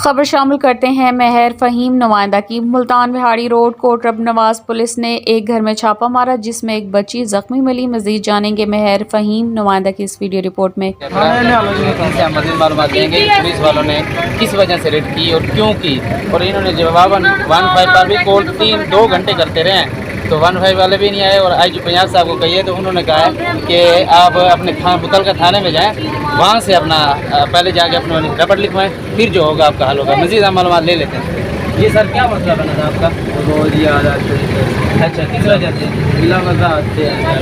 خبر شامل کرتے ہیں مہر فہیم نمائندہ کی۔ ملتان وہاڑی روڈ کوٹ رب نواز پولیس نے ایک گھر میں چھاپا مارا جس میں ایک بچی زخمی ملی۔ مزید جانیں گے مہر فہیم نمائندہ کی اس ویڈیو رپورٹ میں۔ مزید معلومات دیں گے کہ پولیس والوں نے کس وجہ سے ریڈ کی اور کیوں کی، اور انہوں نے جواباً 15 پر بھی کال 2 گھنٹے کرتے رہے ہیں تو 15 والے بھی نہیں آئے، اور آئی جی پنجاب صاحب کو کہیے تو انہوں نے کہا ہے کہ آپ اپنے متعلقہ تھانے میں جائیں، وہاں سے اپنا پہلے جا کے اپنا رپورٹ لکھوائیں، پھر جو ہوگا آپ کا حل ہوگا۔ مزید ہم معلومات لے لیتے ہیں۔ جی سر، کیا مسئلہ بنا تھا آپ کا؟ روز ہی آ جاتے ہیں۔ اچھا، کس وجہ سے؟ بلا وجہ آتے ہیں۔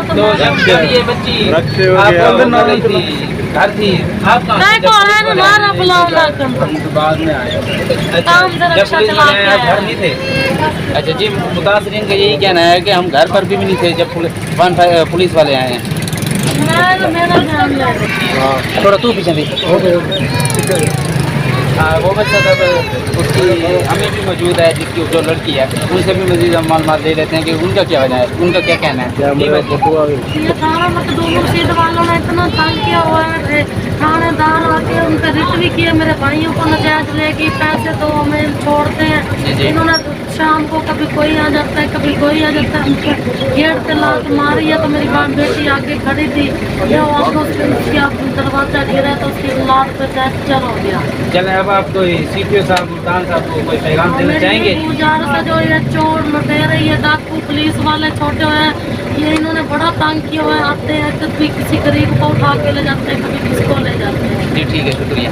تو جب یہ بچی رکشے آپ وغیرہ کو رہی تھی، گھر تھی، آپ کہاں سے؟ ہم تو بعد میں آئے۔ اچھا، جب پولیس والے آئے گھر نہیں تھے؟ اچھا جی، متاثرین کا یہی کہنا ہے کہ ہم گھر پر بھی نہیں تھے جب پولیس والے آئے ہیں۔ تھوڑا تو پیچھے دیکھ۔ وہ بچہ تھا، اس کی امی بھی موجود ہے جس کی جو لڑکی ہے، ان سے بھی مزید ہم معلومات لے لیتے ہیں کہ ان کا کیا وجہ ہے، ان کا کیا کہنا ہے۔ یہ سارا دونوں سیٹ والوں نے اتنا تنگ کیا ہوا ہے، تھانے دار آ کے ان کا ریٹ بھی کیا، میرے بھائیوں کو نجائز لے کے پیسے تو ہمیں چھوڑتے ہیں۔ انہوں نے شام کو کبھی کوئی آ جاتا ہے، کبھی کوئی آ جاتا ہے، گیٹ پہ لات ماری ہے تو میری بیٹی آگے کھڑی تھی، دروازہ گرا تو اس کی لات پہ فریکچر ہو گیا۔ چلیں، اب آپ کوئی سی پی او صاحب ملتان صاحب کو کوئی پیغام دینا چاہیں گے؟ گزارش ہے جو یہ چور لٹیرے یہ ڈاکو پولیس والے چھوٹے ہوئے ہیں، یہ انہوں نے بڑا تنگ کیا ہوا ہے، آتے ہیں کبھی کسی غریب کو اٹھا کے لے جاتے ہیں، کبھی کسی کو لے جاتے ہیں۔ جی ٹھیک ہے، شکریہ۔